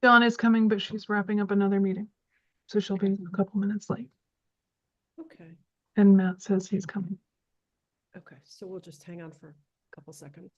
Dawn is coming, but she's wrapping up another meeting. So she'll be a couple minutes late. Okay. And Matt says he's coming. Okay. So we'll just hang on for a couple seconds.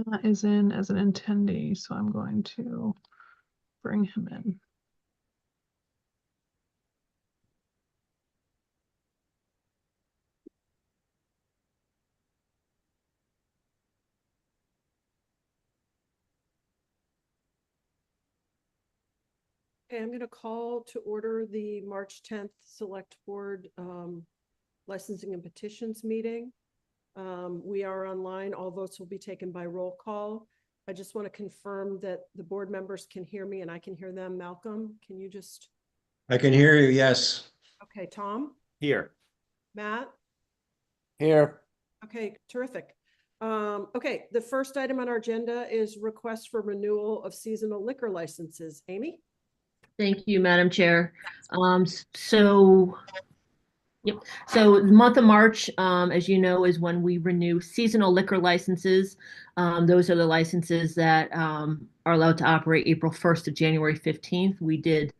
Matt is in as an attendee, so I'm going to bring him in. Okay, I'm going to call to order the March 10th Select Board Licensing and Petitions meeting. We are online. All votes will be taken by roll call. I just want to confirm that the board members can hear me and I can hear them. Malcolm, can you just? I can hear you, yes. Okay, Tom? Here. Matt? Here. Okay, terrific. Okay, the first item on our agenda is request for renewal of seasonal liquor licenses. Amy? Thank you, Madam Chair. Yep. So the month of March, as you know, is when we renew seasonal liquor licenses. Those are the licenses that are allowed to operate April 1st to January 15th. We did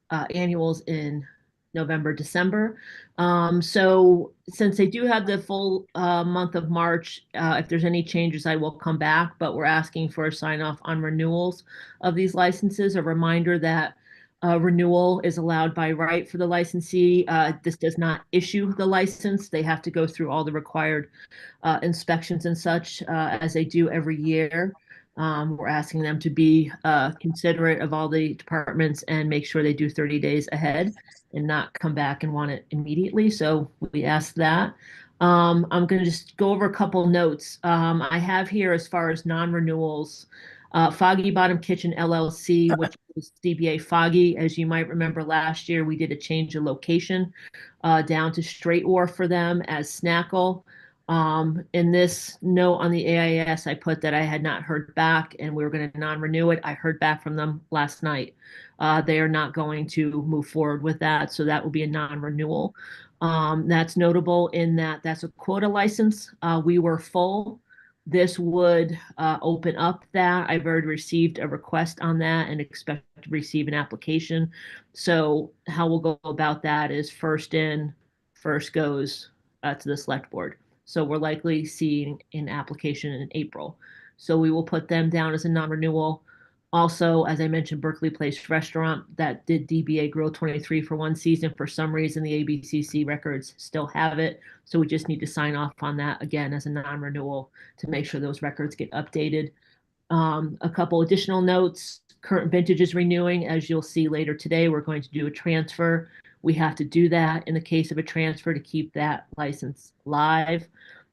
annuals in November, December. So since they do have the full month of March, if there's any changes, I will come back, but we're asking for a sign off on renewals of these licenses. A reminder that renewal is allowed by right for the licensee. This does not issue the license. They have to go through all the required inspections and such as they do every year. We're asking them to be considerate of all the departments and make sure they do 30 days ahead and not come back and want it immediately. So we ask that. I'm going to just go over a couple notes. I have here as far as non-renewals, Foggy Bottom Kitchen LLC, which is DBA Foggy. As you might remember last year, we did a change of location down to Straight Wharf for them as Snackle. In this note on the AIS, I put that I had not heard back and we were going to non-renew it. I heard back from them last night. They are not going to move forward with that, so that will be a non-renewal. That's notable in that that's a quota license. We were full. This would open up that. I've already received a request on that and expect to receive an application. So how we'll go about that is first in, first goes to the select board. So we're likely seeing an application in April. So we will put them down as a non-renewal. Also, as I mentioned, Berkeley Place Restaurant that did DBA Grill 23 for one season. For some reason, the ABCC records still have it. So we just need to sign off on that again as a non-renewal to make sure those records get updated. A couple additional notes. Current vintage is renewing. As you'll see later today, we're going to do a transfer. We have to do that in the case of a transfer to keep that license live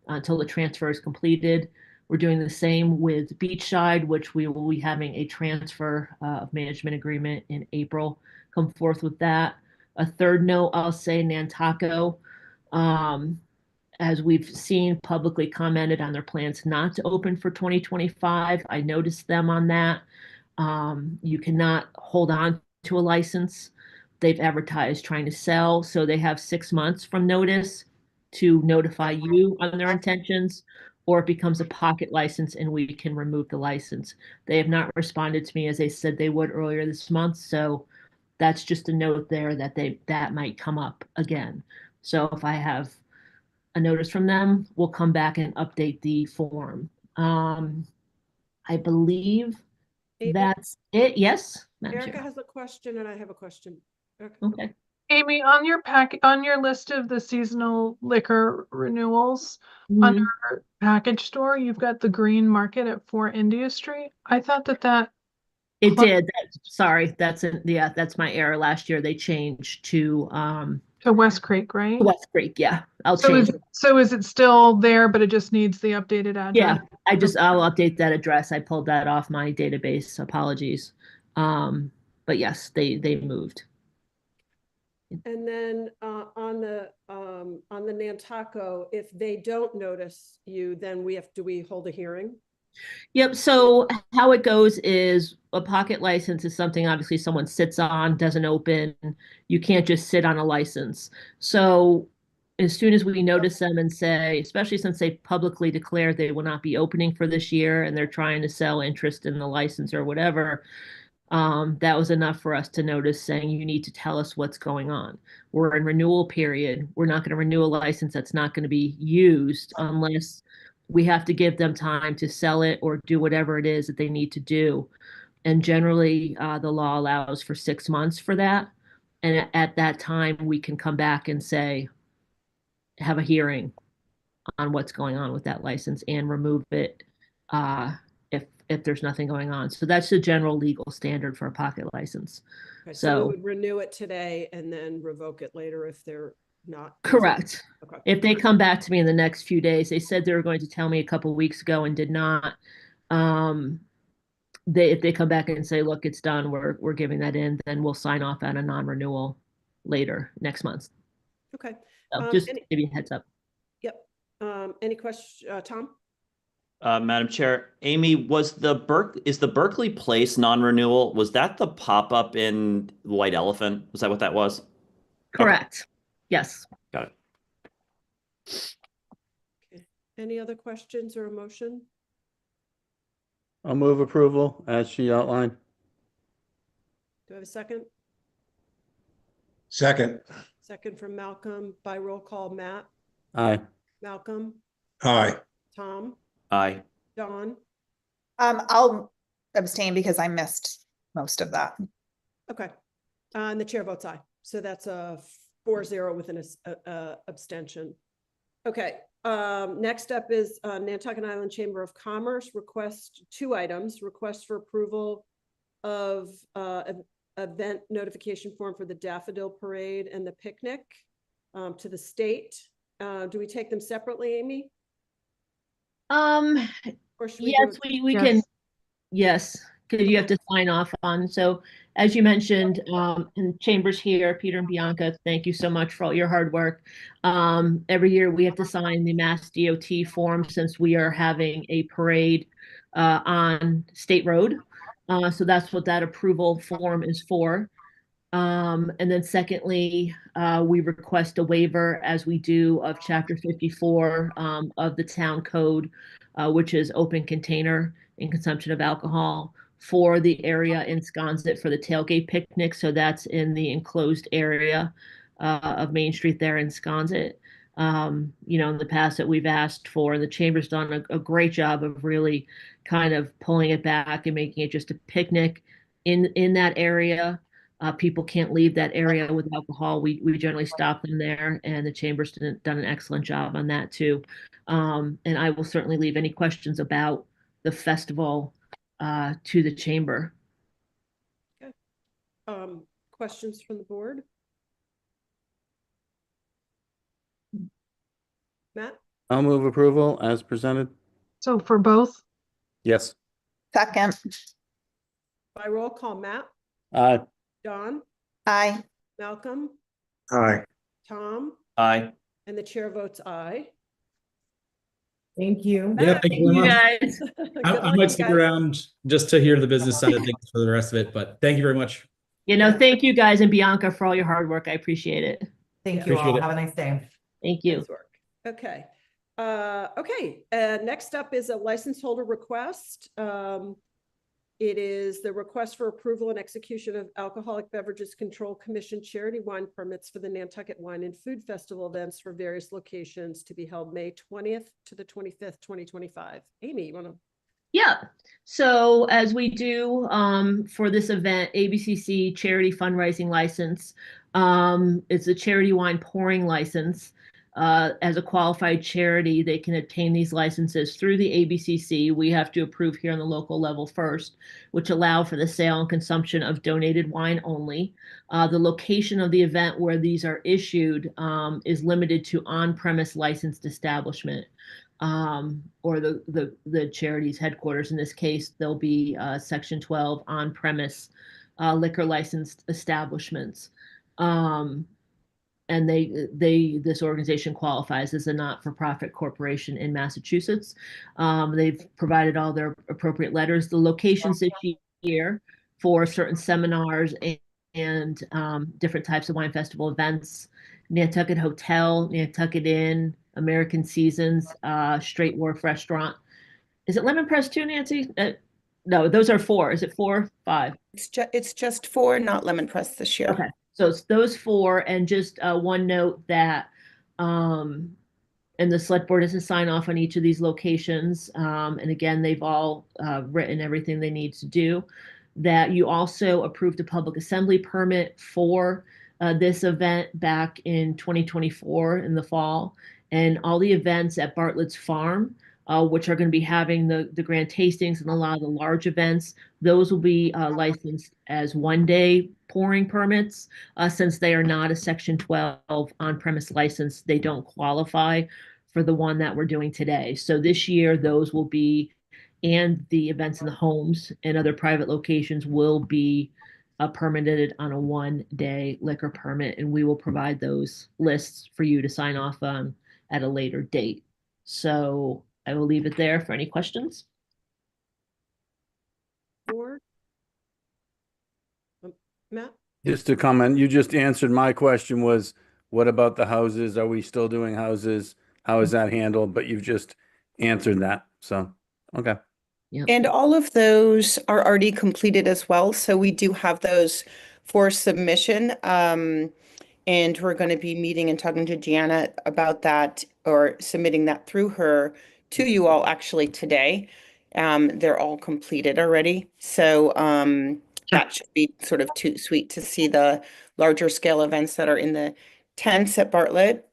until the transfer is completed. We're doing the same with Beachside, which we will be having a transfer of management agreement in April. Come forth with that. A third note, I'll say Nantucket. As we've seen publicly commented on their plans not to open for 2025. I noticed them on that. You cannot hold on to a license. They've advertised trying to sell, so they have 6 months from notice to notify you on their intentions, or it becomes a pocket license and we can remove the license. They have not responded to me as they said they would earlier this month, so that's just a note there that that might come up again. So if I have a notice from them, we'll come back and update the form. I believe Amy? that's it. Yes, Madam Erica Chair. has a question and I have a question. Okay. Amy, on your on your list of the seasonal liquor renewals, Mhm. under package store, you've got the Green Market at 4 India Street. I thought that It Cl- did. Sorry, that's my error. Last year they changed to to West Creek, right? West Creek. Yeah, I'll So change it. is it still there, but it just needs the updated Yeah, address? I'll update that address. I pulled that off my database. Apologies. But yes, they moved. And then on the Nantucket, if they don't notice you, then do we hold a hearing? Yep. So how it goes is a pocket license is something obviously someone sits on, doesn't open. You can't just sit on a license. So as soon as we notice them and say, especially since they publicly declared they will not be opening for this year and they're trying to sell interest in the license or whatever, that was enough for us to notice saying you need to tell us what's going on. We're in renewal period. We're not going to renew a license that's not going to be used unless we have to give them time to sell it or do whatever it is that they need to do. And generally, the law allows for 6 months for that. And at that time, we can come back and say, have a hearing on what's going on with that license and remove it if there's nothing going on. So that's the general legal standard for a pocket license. Okay, So we would renew it today and then revoke it later if they're not. correct. Okay. If they come back to me in the next few days, they said they were going to tell me a couple of weeks ago and did not. If they come back and say, look, it's done, we're giving that in, then we'll sign off on a non-renewal later next month. Okay. So just give you a heads up. Yep. Any question, Tom? Madam Chair, Amy, is the Berkeley Place non-renewal, was that the pop-up in White Elephant? Was that what that was? Correct. Yes. Got it. Okay. Any other questions or a motion? I'll move approval as she outlined. Do I have a second? Second. Second from Malcolm by roll call. Matt, Aye. Malcolm, Aye. Tom, Aye. Dawn. I'll abstain because I missed most of that. Okay. And the chair votes aye. So that's a 4-0 with an abstention. Okay. Next up is Nantucket Island Chamber of Commerce request 2 items. Request for approval of event notification form for the Daffodil Parade and the picnic to the state. Do we take them separately, Amy? Or should we do Yes, it? we Yes. can. Yes, because you have to sign off on. So as you mentioned, in Chambers here, Peter and Bianca, thank you so much for all your hard work. Every year we have to sign the Mass DOT form since we are having a parade on State Road. So that's what that approval form is for. And then secondly, we request a waiver as we do of Chapter 54 of the town code, which is open container and consumption of alcohol for the area in Sconset for the tailgate picnic. So that's in the enclosed area of Main Street there in Sconset. In the past that we've asked for, and the chamber's done a great job of really kind of pulling it back and making it just a picnic in that area. People can't leave that area with alcohol. We generally stop them there, and the chamber's done an excellent job on that too. And I will certainly leave any questions about the festival to the chamber. Questions from the board? Matt? I'll move approval as presented. So for both, Yes. Second, By roll call. Matt, Aye. Dawn, aye. Malcolm, Aye. Tom, Aye. and the chair votes aye. Thank you. Yeah, thank you very much. guys. Good I luck, might stick guys. around just to hear the business side of things for the rest of it, but thank you very much. Thank you guys and Bianca for all your hard work. I appreciate it. Thank you Appreciate all. it. Have a nice day. Thank you. Nice work. Okay. Next up is a license holder request. It is the request for approval and execution of Alcoholic Beverages Control Commission charity wine permits for the Nantucket Wine and Food Festival events for various locations to be held May 20th to the 25th, 2025. Amy, you want to? Yeah. So as we do for this event, ABCC charity fundraising license, It's a charity wine pouring license. As a qualified charity, they can obtain these licenses through the ABCC. We have to approve here on the local level first, which allow for the sale and consumption of donated wine only. The location of the event where these are issued is limited to on-premise licensed establishment, or the charity's headquarters. In this case, there'll be Section 12 on-premise liquor licensed establishments. And this organization qualifies as a not-for-profit corporation in Massachusetts. They've provided all their appropriate letters. The locations this year for certain seminars and different types of wine festival events: Nantucket Hotel, Nantucket Inn, American Seasons, Straight Wharf Restaurant. Is it Lemon Press too, Nancy? No, those are 4. Is it 4, 5? It's just 4, not lemon press this year. Okay, so it's those 4, and just one note that, and the select board has to sign off on each of these locations. And again, they've all written everything they need to do. That you also approved a public assembly permit for this event back in 2024 in the fall, and all the events at Bartlett's Farm, which are going to be having the grand tastings and a lot of the large events, those will be licensed as one-day pouring permits. Since they are not a Section 12 on-premise license, they don't qualify for the one that we're doing today. So this year, those will be, and the events in the homes and other private locations will be permitted on a one-day liquor permit, and we will provide those lists for you to sign off on at a later date. So I will leave it there for any questions. Or Matt? Just to comment, you just answered my question was, what about the houses? Are we still doing houses? How is that handled? But you've just answered that. So, okay. And all of those are already completed as well. So we do have those for submission. And we're going to be meeting and talking to Gianna about that, or submitting that through her to you all actually today. They're all completed already. So that should be sort of too sweet to see the larger scale events that are in the tents at Bartlett.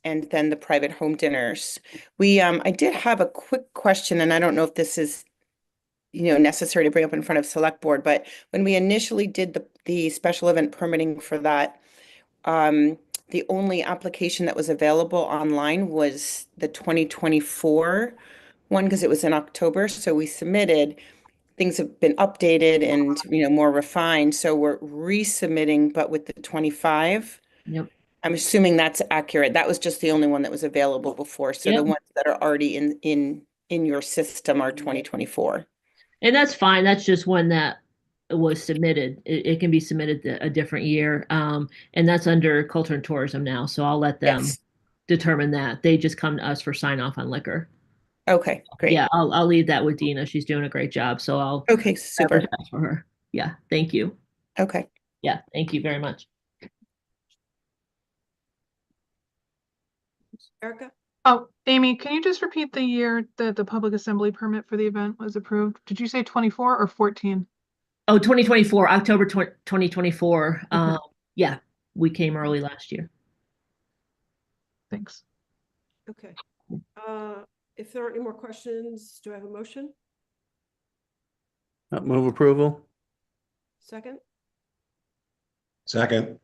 And then the private home dinners. I did have a quick question, and I don't know if this is, necessary to bring up in front of select board, but when we initially did the special event permitting for that, the only application that was available online was the 2024 one, because it was in October. So we submitted, things have been updated and, more refined. So we're resubmitting, but with the 25. Yep. I'm assuming that's accurate. That was just the only one that was available before. So Yep. the ones that are already in your system are 2024. And that's fine. That's just one that was submitted. It can be submitted a different year. And that's under culture and tourism now. So I'll let them determine that. They just come to us for sign off on liquor. Okay, great. Yeah, I'll leave that with Dina. She's doing a great job. So I'll Okay, super. advertise for her. Yeah, thank you. Okay. Yeah, thank you very much. Erica? Oh, Amy, can you just repeat the year that the public assembly permit for the event was approved? Did you say 24 or 14? Oh, 2024, October 2024. Yeah, we came early last year. Thanks. Okay. If there aren't any more questions, do I have a motion? Move approval. Second? Second.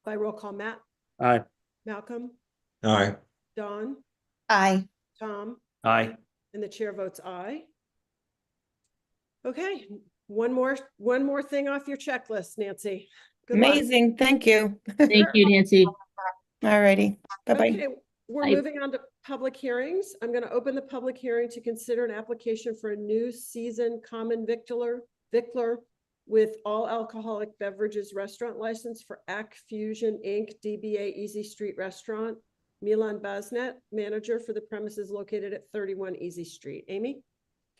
By roll call, Matt? Aye. Malcolm? Aye. Dawn? Aye. Tom? Aye. And the chair votes aye. Okay, one more thing off your checklist, Nancy. Good luck. Amazing. Thank you. Thank you, Nancy. All righty. Bye-bye. Okay, we're Bye. moving on to public hearings. I'm going to open the public hearing to consider an application for a new season common victular with all alcoholic beverages restaurant license for Ack Fusion Inc., DBA Easy Street Restaurant. Milan Baznet, manager for the premises located at 31 Easy Street. Amy?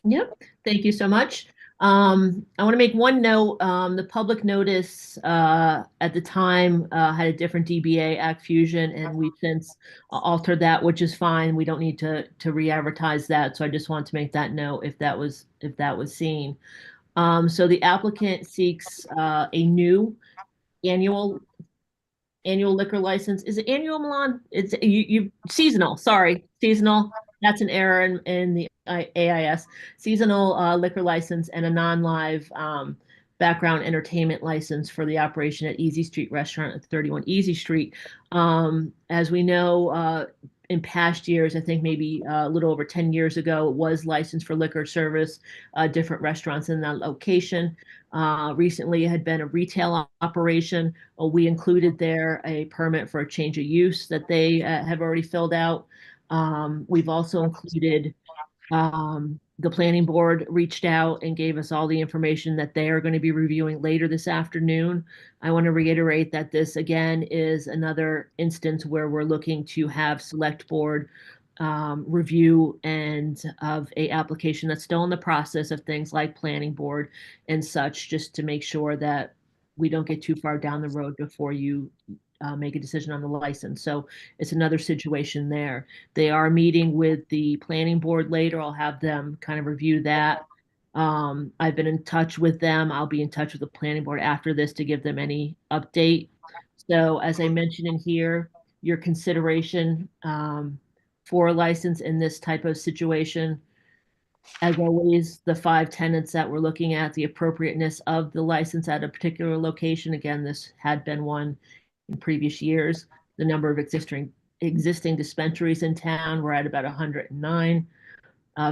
Yep, thank you so much. I want to make one note. The public notice at the time had a different DBA, Act Fusion, and we've since altered that, which is fine. We don't need to re-advertise that. So I just want to make that note if that was seen. So the applicant seeks a new annual liquor license. Is it annual, Milan? It's you seasonal. Sorry, seasonal. That's an error in the AIS. Seasonal liquor license and a non-live background entertainment license for the operation at Easy Street Restaurant at 31 Easy Street. As we know, in past years, I think maybe a little over 10 years ago, it was licensed for liquor service, different restaurants in that location. Recently, it had been a retail operation. We included there a permit for a change of use that they have already filled out. We've also included the planning board reached out and gave us all the information that they are going to be reviewing later this afternoon. I want to reiterate that this again is another instance where we're looking to have select board review and of a application that's still in the process of things like planning board and such, just to make sure that we don't get too far down the road before you make a decision on the license. So it's another situation there. They are meeting with the planning board later. I'll have them kind of review that. I've been in touch with them. I'll be in touch with the planning board after this to give them any update. So as I mentioned in here, your consideration for a license in this type of situation, as always, the 5 tenants that we're looking at, the appropriateness of the license at a particular location. Again, this had been one in previous years. The number of existing dispensaries in town, we're at about 109.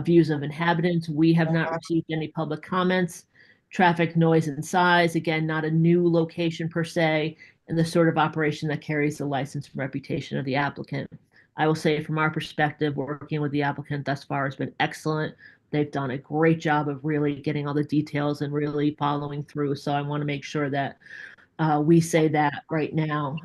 Views of inhabitants, we have not received any public comments. Traffic, noise, and size, again, not a new location per se, and the sort of operation that carries the license and reputation of the applicant. I will say from our perspective, working with the applicant thus far has been excellent. They've done a great job of really getting all the details and really following through. So I want to make sure that we say that right now.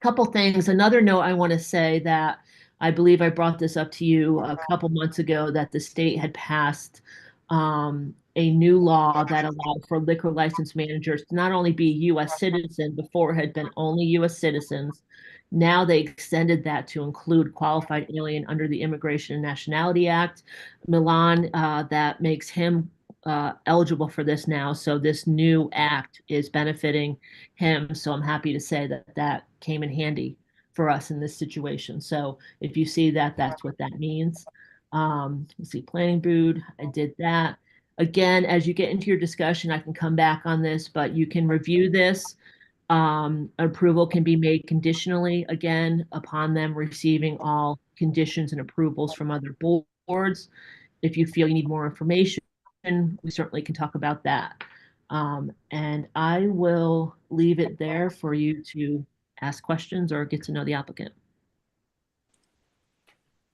Couple things. Another note I want to say that I believe I brought this up to you a couple months ago that the state had passed a new law that allowed for liquor license managers to not only be U.S. citizen, before it had been only U.S. citizens. Now they extended that to include qualified alien under the Immigration and Nationality Act. Milan, that makes him eligible for this now. So this new act is benefiting him. So I'm happy to say that that came in handy for us in this situation. So if you see that, that's what that means. Let's see, planning board, I did that. Again, as you get into your discussion, I can come back on this, but you can review this. Approval can be made conditionally, again, upon them receiving all conditions and approvals from other boards. If you feel you need more information, we certainly can talk about that. And I will leave it there for you to ask questions or get to know the applicant.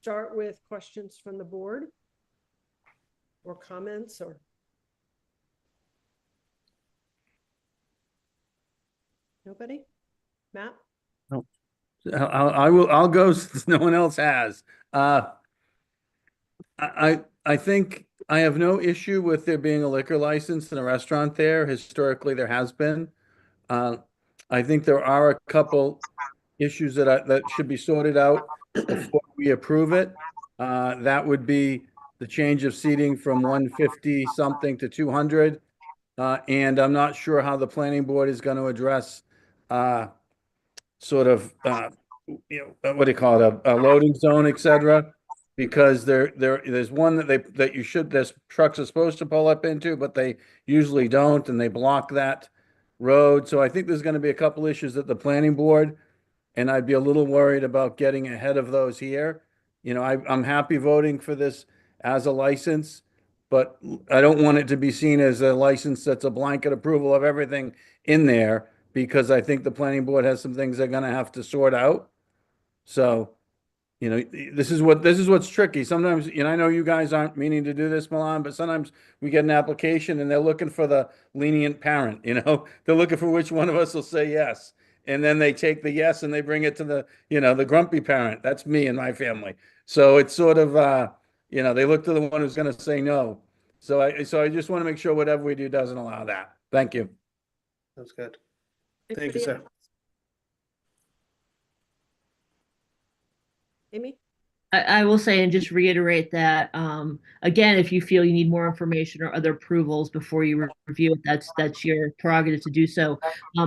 Start with questions from the board or comments or. Nobody? Matt? I'll go since no one else has. I think I have no issue with there being a liquor license in a restaurant there. Historically, there has been. I think there are a couple issues that should be sorted out before we approve it. That would be the change of seating from 150 something to 200. And I'm not sure how the planning board is going to address sort of what do you call it, a loading zone, et cetera. Because there's one that there's trucks are supposed to pull up into, but they usually don't, and they block that road. So I think there's going to be a couple issues at the planning board, and I'd be a little worried about getting ahead of those here. I'm happy voting for this as a license, but I don't want it to be seen as a license that's a blanket approval of everything in there, because I think the planning board has some things they're going to have to sort out. So, this is what's tricky. Sometimes, I know you guys aren't meaning to do this, Milan, but sometimes we get an application and they're looking for the lenient parent, they're looking for which one of us will say yes. And then they take the yes and they bring it to the grumpy parent. That's me and my family. So it's sort of, they look to the one who's going to say no. So I just want to make sure whatever we do doesn't allow that. Thank you. That's good. Thank you, Anybody sir. else? Amy? I will say and just reiterate that, again, if you feel you need more information or other approvals before you review it, that's your prerogative to do so.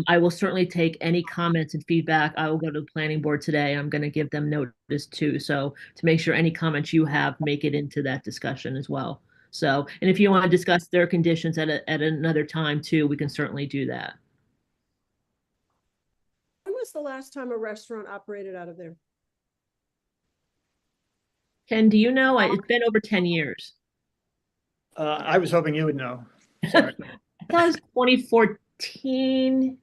I will certainly take any comments and feedback. I will go to the planning board today. I'm going to give them notice too. So to make sure any comments you have make it into that discussion as well. So, and if you want to discuss their conditions at another time too, we can certainly do that. When was the last time a restaurant operated out of there? Ken, do you know? It's been over 10 years. I was hoping you would know. Sorry. I thought it was 2014.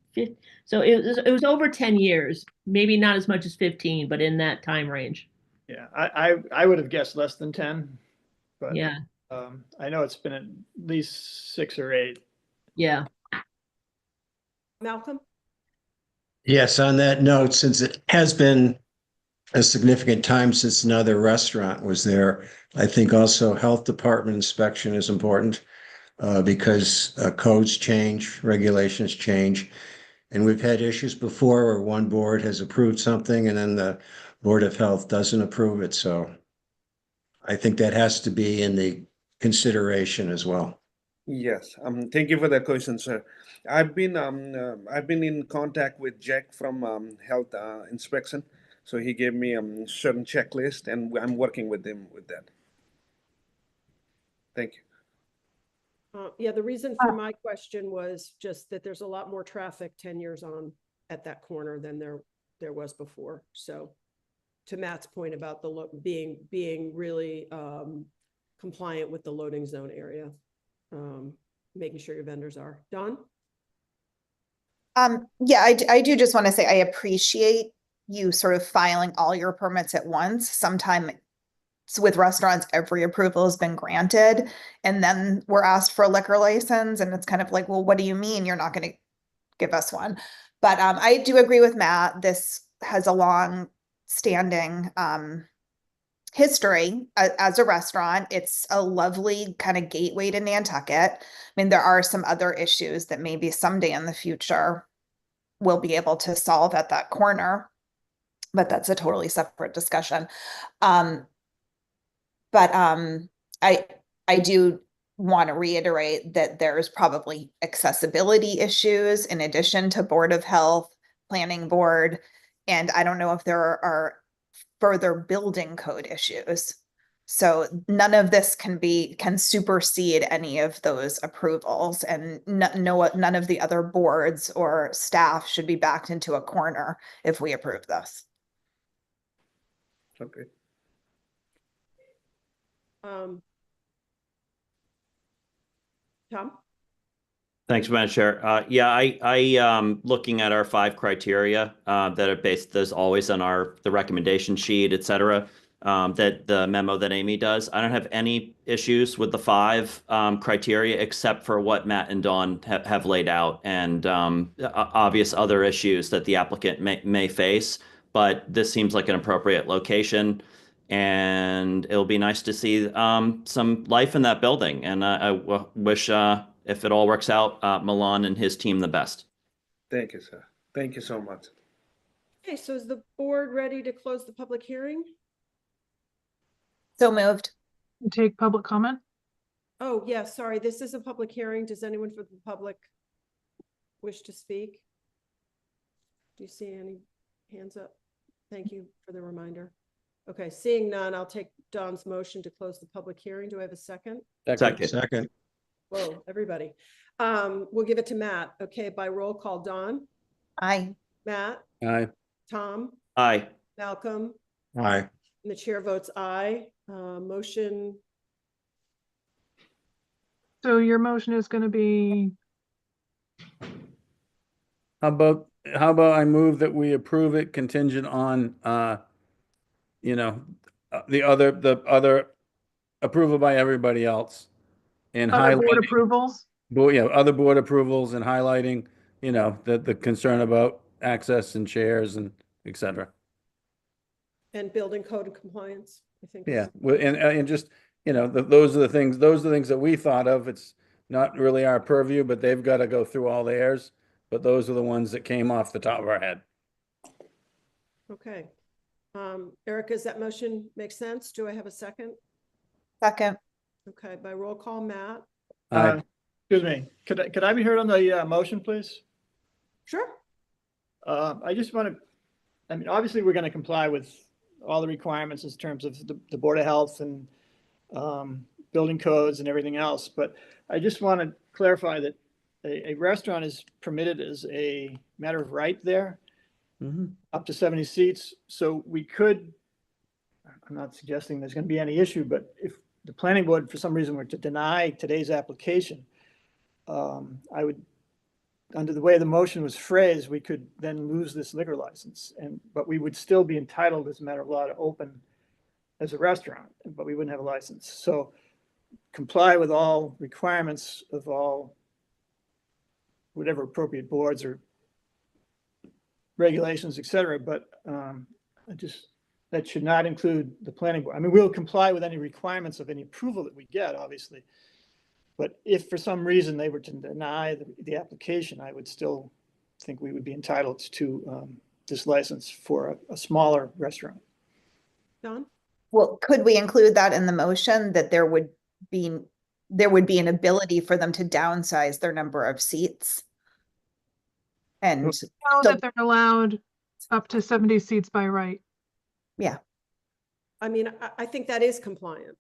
So it was over 10 years. Maybe not as much as 15, but in that time range. Yeah, I would have guessed less than 10, but Yeah. I know it's been at least 6 or 8. Yeah. Malcolm? Yes, on that note, since it has been a significant time since another restaurant was there, I think also health department inspection is important because codes change, regulations change. And we've had issues before where one board has approved something and then the Board of Health doesn't approve it. So I think that has to be in the consideration as well. Yes, thank you for that question, sir. I've been in contact with Jack from health inspection, so he gave me certain checklist, and I'm working with him with that. Thank you. Yeah, the reason for my question was just that there's a lot more traffic 10 years on at that corner than there was before. So to Matt's point about the being really compliant with the loading zone area, making sure your vendors are. Don? Yeah, I do just want to say I appreciate you sort of filing all your permits at once. Sometimes with restaurants, every approval has been granted, and then we're asked for a liquor license, and it's kind of like, well, what do you mean you're not going to give us one? But I do agree with Matt. This has a long standing history as a restaurant. It's a lovely kind of gateway to Nantucket. I mean, there are some other issues that maybe someday in the future we'll be able to solve at that corner, but that's a totally separate discussion. But I do want to reiterate that there's probably accessibility issues in addition to Board of Health, Planning Board, and I don't know if there are further building code issues. So none of this can supersede any of those approvals, and none of the other boards or staff should be backed into a corner if we approve this. Okay. Tom? Thanks, Madam Chair. Yeah, I looking at our 5 criteria that are based, there's always on the recommendation sheet, et cetera, that the memo that Amy does. I don't have any issues with the 5 criteria except for what Matt and Dawn have laid out, and obvious other issues that the applicant may face. But this seems like an appropriate location, and it'll be nice to see some life in that building. And I wish, if it all works out, Milan and his team the best. Thank you, sir. Thank you so much. Okay, so is the board ready to close the public hearing? So moved. Take public comment. Oh, yeah, sorry, this is a public hearing. Does anyone from the public wish to speak? Do you see any hands up? Thank you for the reminder. Okay, seeing none, I'll take Don's motion to close the public hearing. Do I have a second? Second. Whoa, everybody. We'll give it to Matt. Okay, by roll call, Don, Aye. Matt, Aye. Tom, Aye. Malcolm, Aye. and the chair votes aye. Motion, So your motion is going to be, How about I move that we approve it contingent on, the other approval by everybody else, and other board highlighting, approvals? other board approvals, and highlighting, the concern about access and chairs and et cetera. and building code and compliance, I think. Yeah, and just, those are the things that we thought of. It's not really our purview, but they've got to go through all theirs. But those are the ones that came off the top of our head. Okay. Erica, does that motion make sense? Do I have a second? Second. Okay, by roll call, Matt? Aye. Excuse me, could I be heard on the motion, please? Sure. I just want to, I mean, obviously, we're going to comply with all the requirements in terms of the Board of Health and building codes and everything else, but I just want to clarify that a restaurant is permitted as a matter of right there, up to 70 seats. So we could, I'm not suggesting there's going to be any issue, but if the planning board, for some reason, were to deny today's application, I would, under the way the motion was phrased, we could then lose this liquor license, but we would still be entitled as a matter of law to open as a restaurant, but we wouldn't have a license. So comply with all requirements of all whatever appropriate boards or regulations, et cetera, but that should not include the planning board. I mean, we'll comply with any requirements of any approval that we get, obviously. But if for some reason they were to deny the application, I would still think we would be entitled to this license for a smaller restaurant. Don? Well, could we include that in the motion, that there would be an ability for them to downsize their number of seats? And Know so, that they're allowed up to 70 seats by right. yeah, I mean, I think that is compliant.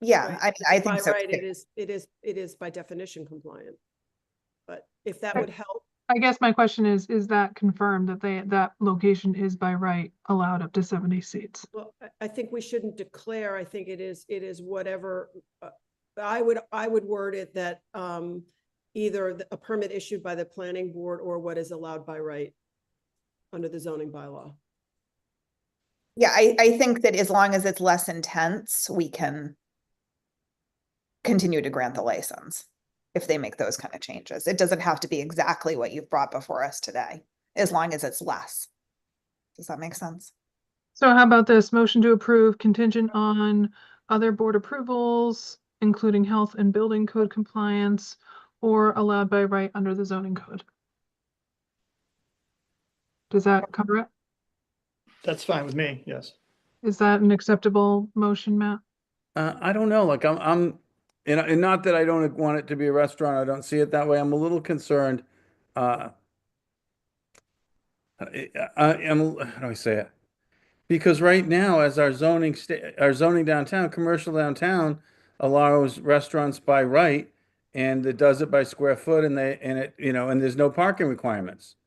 yeah, Right. I think By so. right, too. it is by definition compliant. But if that would help, I guess my question is that confirmed that that location is by right allowed up to 70 seats? well, I think we shouldn't declare. I think it is whatever. I would word it that either a permit issued by the planning board or what is allowed by right under the zoning bylaw. Yeah, I think that as long as it's less intense, we can continue to grant the license if they make those kind of changes. It doesn't have to be exactly what you've brought before us today, as long as it's less. Does that make sense? So how about this motion to approve contingent on other board approvals, including health and building code compliance, or allowed by right under the zoning code? Does that cover it? That's fine with me, yes. Is that an acceptable motion, Matt? I don't know, like and not that I don't want it to be a restaurant, I don't see it that way. I'm a little concerned. I'm, how do I say it? Because right now, as our zoning downtown, commercial downtown allows restaurants by right, and it does it by square foot, and there's no parking requirements.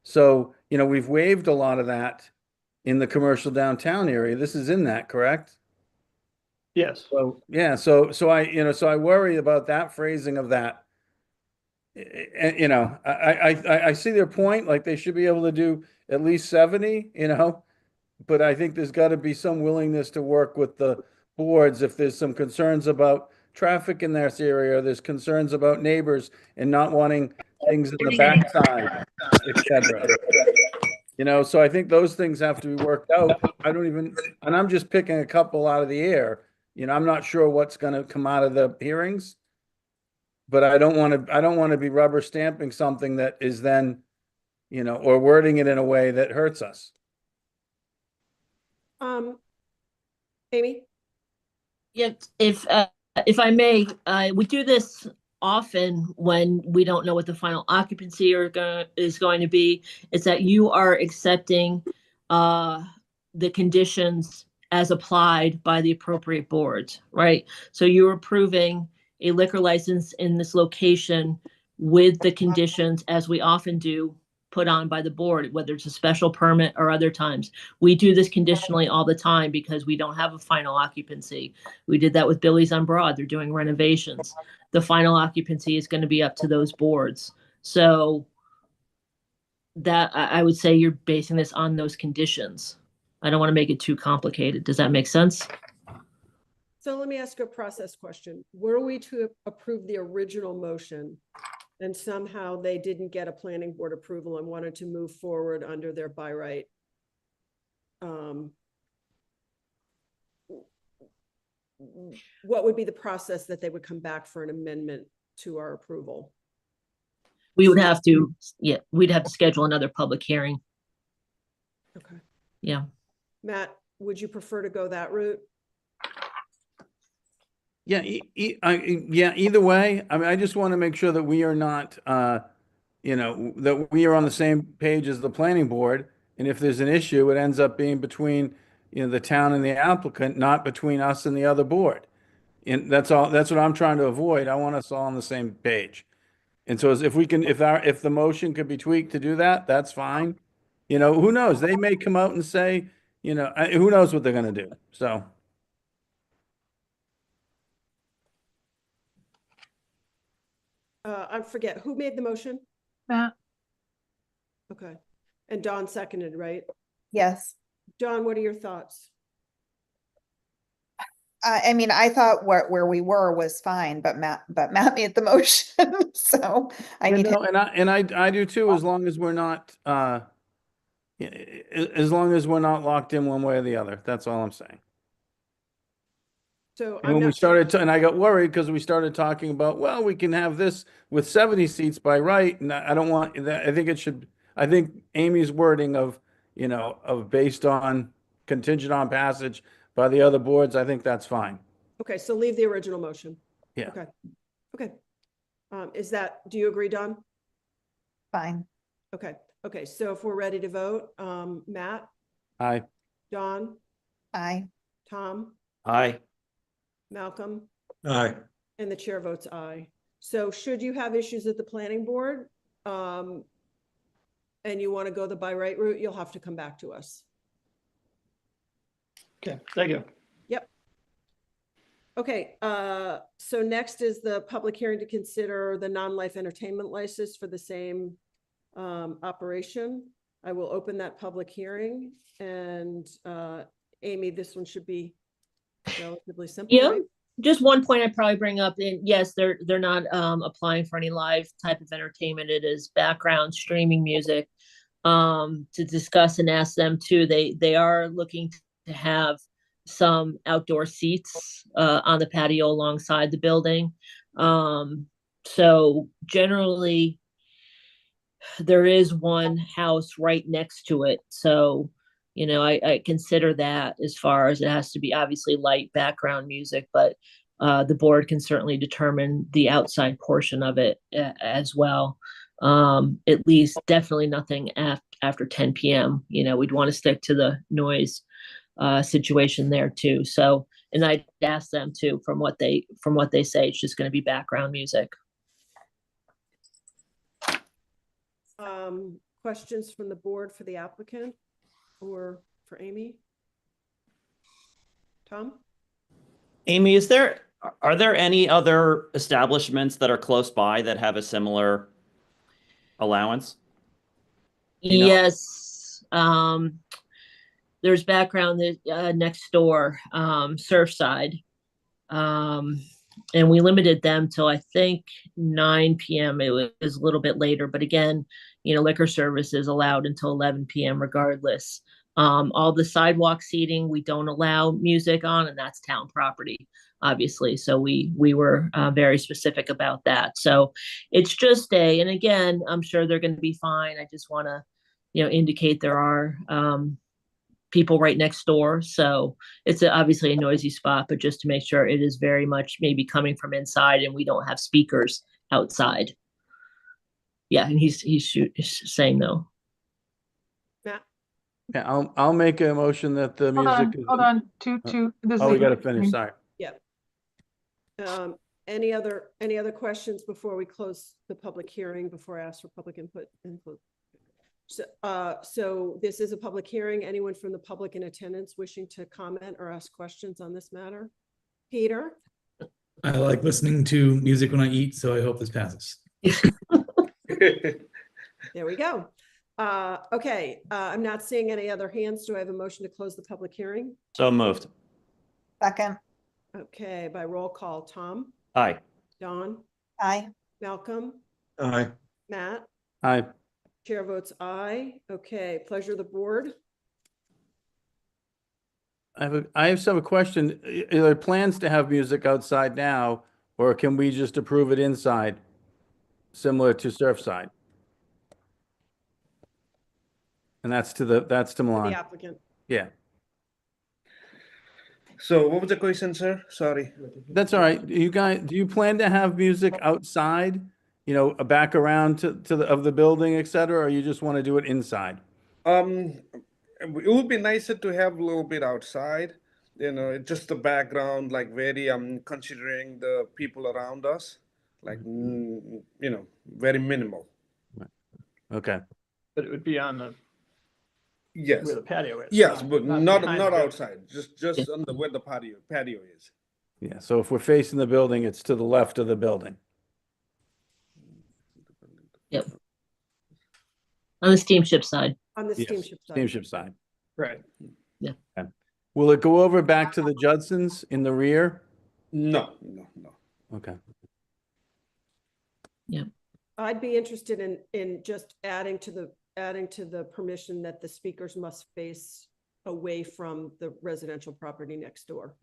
So, we've waived a lot of that in the commercial downtown area. This is in that, correct? Yes. So, yeah, so I worry about that phrasing of that. And, I see their point, like they should be able to do at least 70, but I think there's got to be some willingness to work with the boards if there's some concerns about traffic in this area, or there's concerns about neighbors and not wanting things in the backside, et cetera. So I think those things have to be worked out. And I'm just picking a couple out of the air. I'm not sure what's going to come out of the hearings, but I don't want to be rubber stamping something that is then, or wording it in a way that hurts us. Amy? Yeah, if I may, we do this often when we don't know what the final occupancy is going to be. Is that you are accepting the conditions as applied by the appropriate boards, right? So you're approving a liquor license in this location with the conditions, as we often do, put on by the board, whether it's a special permit or other times. We do this conditionally all the time because we don't have a final occupancy. We did that with Billy's on Broad. They're doing renovations. The final occupancy is going to be up to those boards. So that I would say you're basing this on those conditions. I don't want to make it too complicated. Does that make sense? So let me ask you a process question. Were we to approve the original motion and somehow they didn't get a planning board approval and wanted to move forward under their by right, what would be the process that they would come back for an amendment to our approval? We'd have to schedule another public hearing. Okay. Yeah. Matt, would you prefer to go that route? Yeah, yeah, either way, I mean, I just want to make sure that we are not, that we are on the same page as the planning board. And if there's an issue, it ends up being between, the town and the applicant, not between us and the other board. And that's all, that's what I'm trying to avoid. I want us all on the same page. And so if we can, if the motion could be tweaked to do that, that's fine. Who knows? They may come out and say, who knows what they're gonna do, so. I forget, who made the motion? Matt, Okay. And Dawn seconded, right? Yes. Dawn, what are your thoughts? I mean, I thought where we were was fine, but Matt made the motion, so I Yeah, need no, him. and I do too, as long as we're not, as long as we're not locked in one way or the other. That's all I'm saying. So And I'm when we not sure. started, and I got worried because we started talking about, well, we can have this with 70 seats by right, and I don't want that. I think Amy's wording of, of based on contingent on passage by the other boards, I think that's fine. Okay, so leave the original motion. Yeah. Okay. Okay. Do you agree, Dawn? Fine. Okay. Okay. So if we're ready to vote, Matt, Aye. Dawn, Aye. Tom, Aye. Malcolm, Aye. and the chair votes aye. So should you have issues at the planning board, and you want to go the by right route, you'll have to come back to us. Okay, thank you. Yep. Okay, so next is the public hearing to consider the non-life entertainment license for the same operation. I will open that public hearing, and Amy, this one should be relatively simple. Yeah, right? just one point I'd probably bring up, and yes, they're not applying for any live type of entertainment. It is background streaming music. To discuss and ask them too, they are looking to have some outdoor seats on the patio alongside the building. So generally there is one house right next to it. So, I consider that, as far as it has to be obviously light background music, but the board can certainly determine the outside portion of it as well. At least definitely nothing after 10 p.m. We'd want to stick to the noise situation there too. So, and I'd ask them too, from what they say, it's just going to be background music. Questions from the board for the applicant or for Amy? Tom? Amy, are there any other establishments that are close by that have a similar allowance? Yes. There's background next door, Surfside. And we limited them till I think 9 p.m. It was a little bit later, but again, liquor service is allowed until 11 p.m. regardless. All the sidewalk seating we don't allow music on, and that's town property, obviously. So we were very specific about that. So it's just and again, I'm sure they're going to be fine. I just want to, indicate there are people right next door. So it's obviously a noisy spot, but just to make sure it is very much maybe coming from inside and we don't have speakers outside. Yeah, and he's saying no. Matt? Yeah, I'll make a motion that the music is. Hold on, this Oh, we is- gotta finish, sorry. Yep. Any other questions before we close the public hearing, before I ask for public input? So this is a public hearing. Anyone from the public in attendance wishing to comment or ask questions on this matter? Peter? I like listening to music when I eat, so I hope this passes. There we go. Okay, I'm not seeing any other hands. Do I have a motion to close the public hearing? So moved. Second. Okay, by roll call, Tom? Aye. Dawn? Aye. Malcolm? Aye. Matt? Aye. Chair votes aye. Okay, pleasure of the board. I just have a question. Are there plans to have music outside now, or can we just approve it inside, similar to Surfside? And that's to The Milan. applicant. Yeah. So what was the question, sir? Sorry. That's all right. Do you plan to have music outside, back around to the building, et cetera, or you just want to do it inside? It would be nicer to have a little bit outside, just the background, like very considering the people around us, like very minimal. Okay. But it would be on the, Yes. where the patio is. Yes, but not behind the building. outside. Just on the where the patio is. Yeah, so if we're facing the building, it's to the left of the building. Yep. On the steamship side. On the Yes, steamship side. steamship side. Right. Will it go over back to the Judsons in the rear? No. Okay. I'd be interested in just adding to the permission that the speakers must face away from the residential property next door.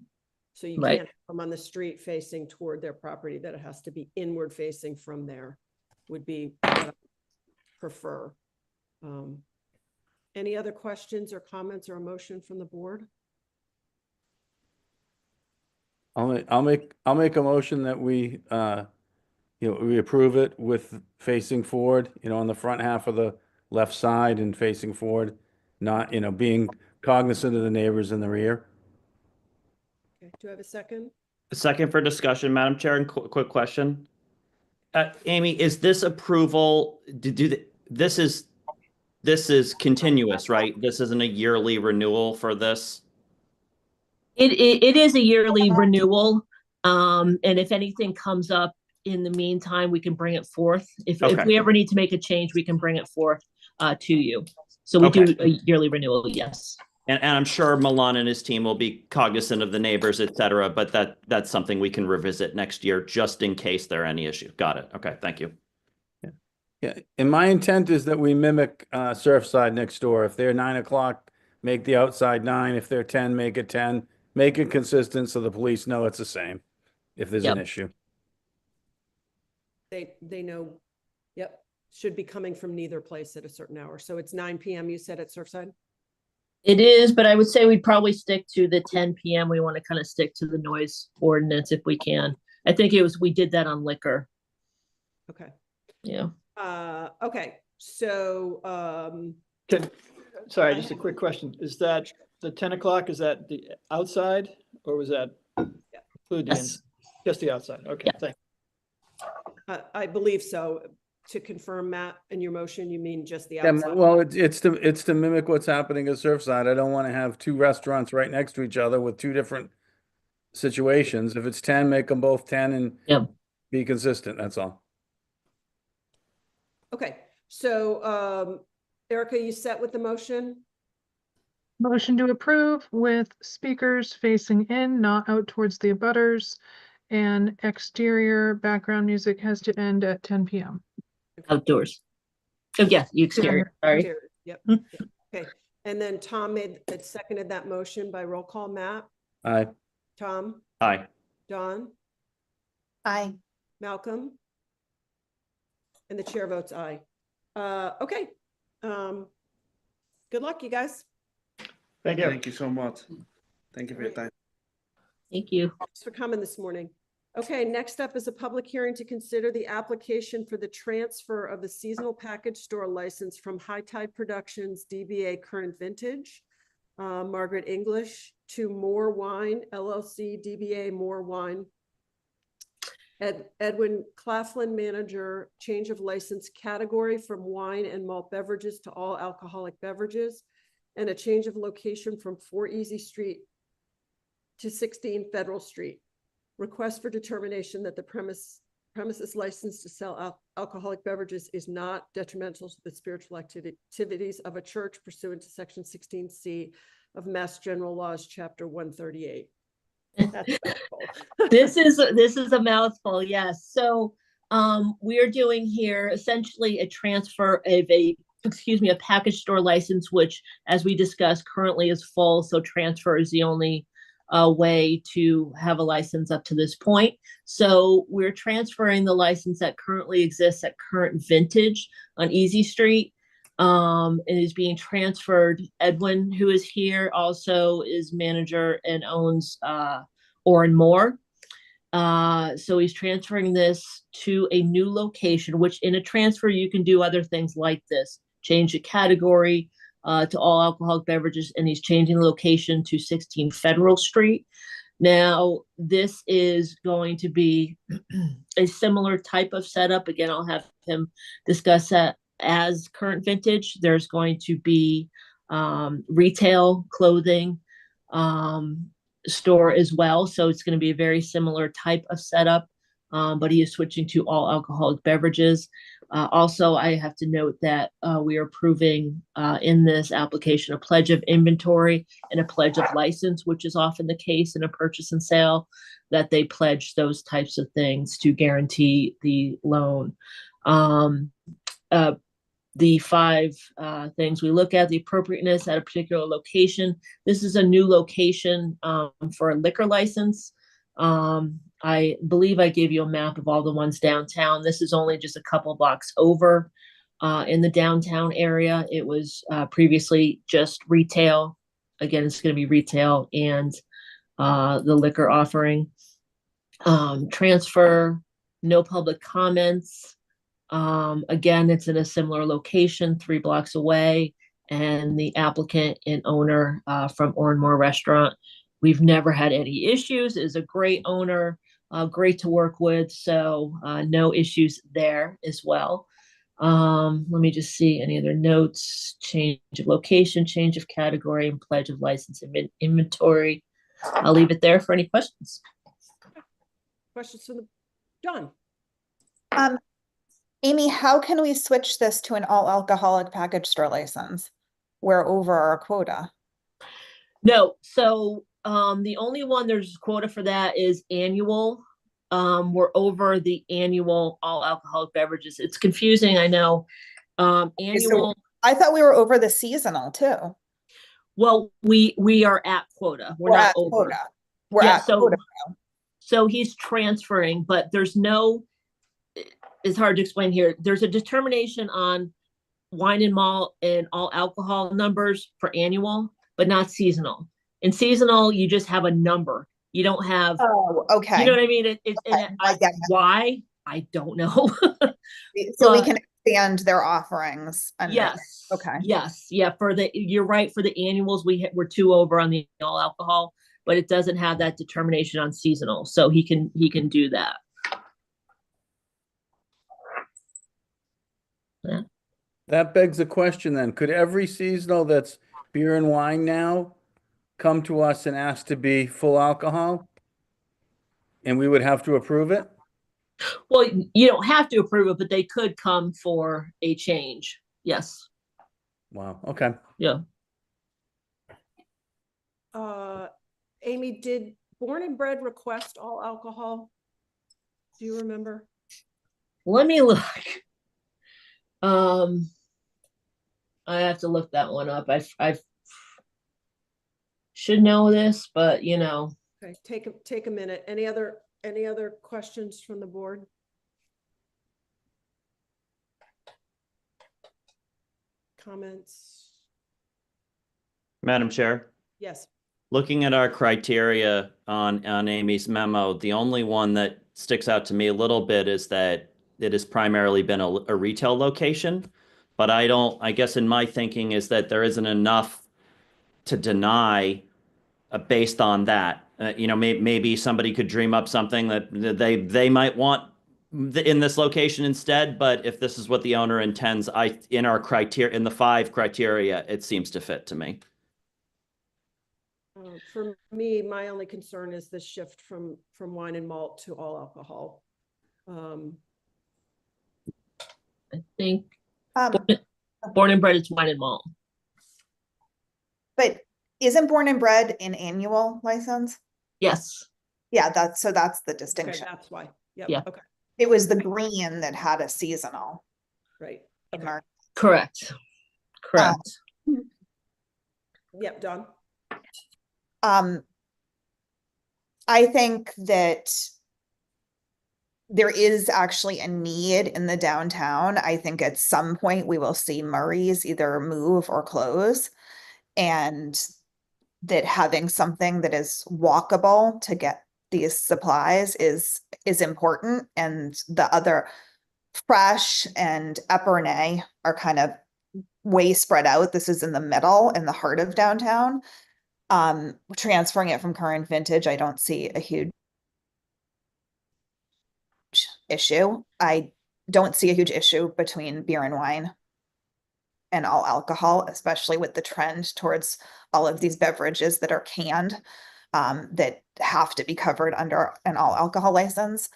So you Right. can't come on the street facing toward their property, that it has to be inward facing from there, would be what I prefer. Any other questions or comments or a motion from the board? I'll make a motion that we we approve it with facing forward, on the front half of the left side and facing forward, not, being cognizant of the neighbors in the rear. Okay, do I have a second? A second for discussion, Madam Chair, and quick question. Amy, is this approval, this is continuous, right? This isn't a yearly renewal for this? It is a yearly renewal. And if anything comes up in the meantime, we can bring it forth. If Okay. we ever need to make a change, we can bring it forth to you. So we Okay. do a yearly renewal, yes. And I'm sure Milan and his team will be cognizant of the neighbors, et cetera, but that's something we can revisit next year just in case there are any issue. Got it. Okay, thank you. Yeah, and my intent is that we mimic Surfside next door. If they're 9 o'clock, make the outside 9. If they're 10, make it 10. Make it consistent so the police know it's the same if there's an Yep. issue. They know, yep, should be coming from neither place at a certain hour. So it's 9 PM, you said, at Surfside? It is, but I would say we'd probably stick to the 10 PM. We want to kind of stick to the noise ordinance if we can. I think we did that on liquor. Okay. Yeah. Okay, so, Sorry, just a quick question. Is that the 10 o'clock, is that the outside or was that include the Yes. just the outside? Okay, Yeah. thanks. I believe so. To confirm, Matt, in your motion, you mean just the Yeah, outside? well, it's to mimic what's happening at Surfside. I don't want to have two restaurants right next to each other with two different situations. If it's 10, make them both 10 and Yep. be consistent. That's all. Okay, so, Erica, you set with the motion? Motion to approve with speakers facing in, not out towards the abutters, and exterior background music has to end at 10 PM. Outdoors. Oh, yeah, you exterior, sorry. Interior, Yep. Okay, and then Tom seconded that motion by roll call. Matt, Aye. Tom, Aye. John, Aye. Malcolm? And the chair votes aye. Okay. Good luck, you guys. Thank you. Thank you so much. Thank you for your time. Thank you. Thanks for coming this morning. Okay, next up is a public hearing to consider the application for the transfer of the seasonal package store license from High Tide Productions DBA Current Vintage, Margaret English, to More Wine LLC DBA More Wine. Edwin Claflin, manager, change of license category from wine and malt beverages to all alcoholic beverages, and a change of location from 4 Easy Street to 16 Federal Street. Request for determination that the premises licensed to sell alcoholic beverages is not detrimental to the spiritual activities of a church pursuant to Section 16C of Mass General Laws, Chapter 138. That's a mouthful. This is a mouthful, yes. So we are doing here essentially a transfer of a package store license, which, as we discussed, currently is full. So transfer is the only way to have a license up to this point. So we're transferring the license that currently exists at Current Vintage on Easy Street. and is being transferred. Edwin, who is here, also is manager and owns Orin Moore. So he's transferring this to a new location, which in a transfer you can do other things like this: change the category to all alcoholic beverages, and he's changing the location to 16 Federal Street. Now, this is going to be a similar type of setup. Again, I'll have him discuss that as current vintage. There's going to be retail clothing store as well. So it's going to be a very similar type of setup, but he is switching to all alcoholic beverages. Also, I have to note that we are approving in this application a pledge of inventory and a pledge of license, which is often the case in a purchase and sale, that they pledge those types of things to guarantee the loan. The five things we look at: the appropriateness at a particular location. This is a new location for a liquor license. I believe I gave you a map of all the ones downtown. This is only just a couple blocks over in the downtown area. It was previously just retail. Again, it's going to be retail and the liquor offering. Transfer, no public comments. Again, it's in a similar location, 3 blocks away, and the applicant and owner from Orin Moore Restaurant. We've never had any issues. Is a great owner, great to work with, so no issues there as well. Let me just see any other notes. Change of location, change of category, and pledge of license and inventory. I'll leave it there for any questions. Questions from the, John? Amy, how can we switch this to an all alcoholic package store license? We're over our quota. No, so the only one there's quota for that is annual. We're over the annual all alcoholic beverages. It's confusing, I know. Annual. I thought we were over the seasonal too. Well, we are at quota. We're not at over. Quota. We're Yeah, at quota now. So he's transferring, but there's no, it's hard to explain here. There's a determination on wine and malt and all alcohol numbers for annual, but not seasonal. In seasonal, you just have a number. You don't have. Oh, okay. You know what I mean? I get it. Why? I don't know. So we can expand their offerings. Yes. Okay. Yes. Yeah. You're right. For the annuals, we're 2 over on the all alcohol, but it doesn't have that determination on seasonal. So he can do that. Yeah. That begs the question then, could every seasonal that's beer and wine now come to us and ask to be full alcohol? And we would have to approve it? Well, you don't have to approve it, but they could come for a change. Yes. Wow, okay. Yeah. Amy, did Born and Bred request all alcohol? Do you remember? Let me look. I have to look that one up. I should know this, but you know. Okay, take a minute. Any other questions from the board? Comments? Madam Chair, Yes. looking at our criteria on Amy's memo, the only one that sticks out to me a little bit is that it has primarily been a retail location. But I guess in my thinking is that there isn't enough to deny based on that. Maybe somebody could dream up something that they might want in this location instead. But if this is what the owner intends, in the 5 criteria, it seems to fit to me. For me, my only concern is the shift from wine and malt to all alcohol. I think Born and Bred is wine and malt. But isn't Born and Bred an annual license? Yes. Yeah, that's the distinction. Okay, that's why. Yep. Yeah. Okay. It was the green that had a seasonal. Right. Okay. Correct. Yep, Dawn. I think that there is actually a need in the downtown. I think at some point we will see Murray's either move or close. And that having something that is walkable to get these supplies is important. And the other Fresh and Epernay are kind of way spread out. This is in the middle, in the heart of downtown. Transferring it from current vintage, I don't see a huge issue. I don't see a huge issue between beer and wine and all alcohol, especially with the trend towards all of these beverages that are canned, that have to be covered under an all alcohol license.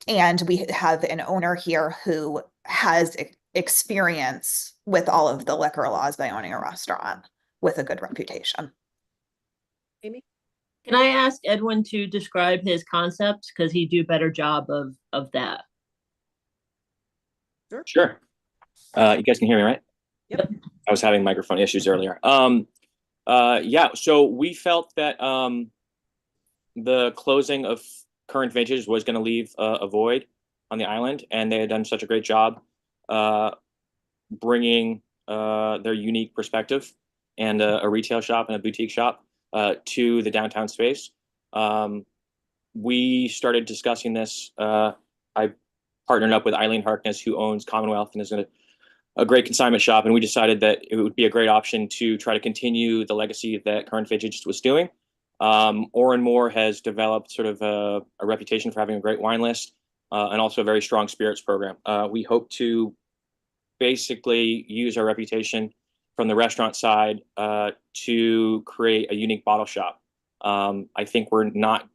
And we have an owner here who has experience with all of the liquor laws by owning a restaurant with a good reputation. Amy? Can I ask Edwin to describe his concepts? Because he'd do a better job of that. Sure. You guys can hear me, right? Yep. I was having microphone issues earlier. Yeah, so we felt that the closing of current vintage was going to leave a void on the island, and they had done such a great job bringing their unique perspective and a retail shop and a boutique shop to the downtown space. We started discussing this. I partnered up with Eileen Harkness, who owns Commonwealth and is a great consignment shop, and we decided that it would be a great option to try to continue the legacy that current vintage was doing. Oren Moore has developed sort of a reputation for having a great wine list and also a very strong spirits program. We hope to basically use our reputation from the restaurant side to create a unique bottle shop. I think we're not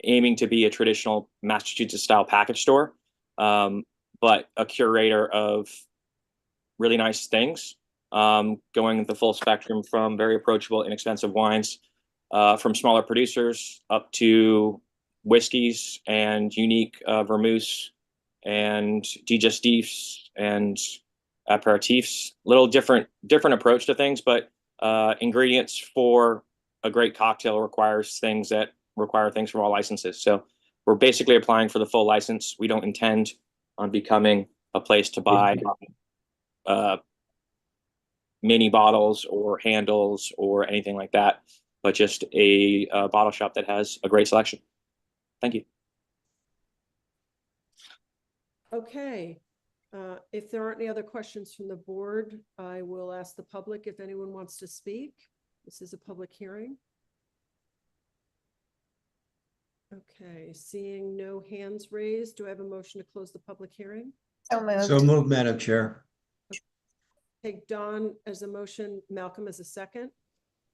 aiming to be a traditional Massachusetts style package store, but a curator of really nice things, going the full spectrum from very approachable, inexpensive wines, from smaller producers up to whiskeys and unique vermouths and digestifs and aperitifs. Little different approach to things, but ingredients for a great cocktail require things from all licenses. So we're basically applying for the full license. We don't intend on becoming a place to buy mini bottles or handles or anything like that, but just a bottle shop that has a great selection. Thank you. Okay. If there aren't any other questions from the board, I will ask the public if anyone wants to speak. This is a public hearing. Okay, seeing no hands raised, do I have a motion to close the public hearing? So moved. So moved, Madam Chair. Take Dawn as a motion, Malcolm as a second.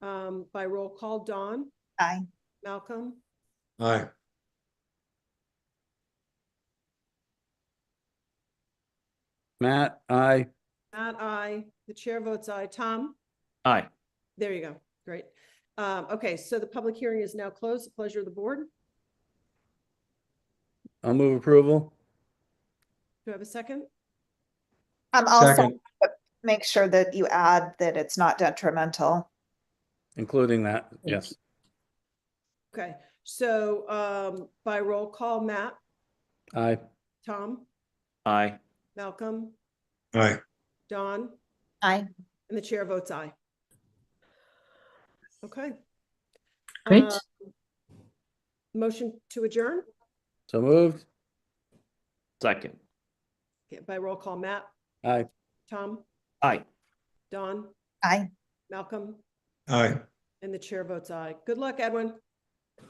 By roll call, Dawn? Aye. Malcolm? Aye. Matt, aye. Matt, aye. The chair votes aye. Tom? Aye. There you go. Great. Okay, so the public hearing is now closed. The pleasure of the board. I'll move approval. Do I have a second? Also Second. make sure that you add that it's not detrimental. Including that, yes. Okay, so by roll call, Matt? Aye. Tom? Aye. Malcolm? Aye. Dawn? Aye. And the chair votes aye. Okay. Great. Motion to adjourn? So moved. Second. Okay, by roll call, Matt? Aye. Tom? Aye. Dawn? Aye. Malcolm? Aye. And the chair votes aye. Good luck, Edwin. Thank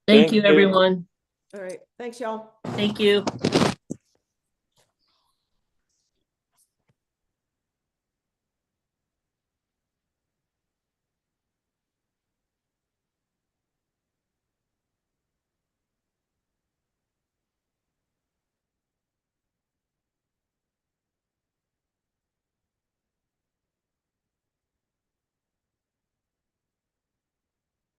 Thank you, you. everyone. All right, thanks, y'all. Thank you.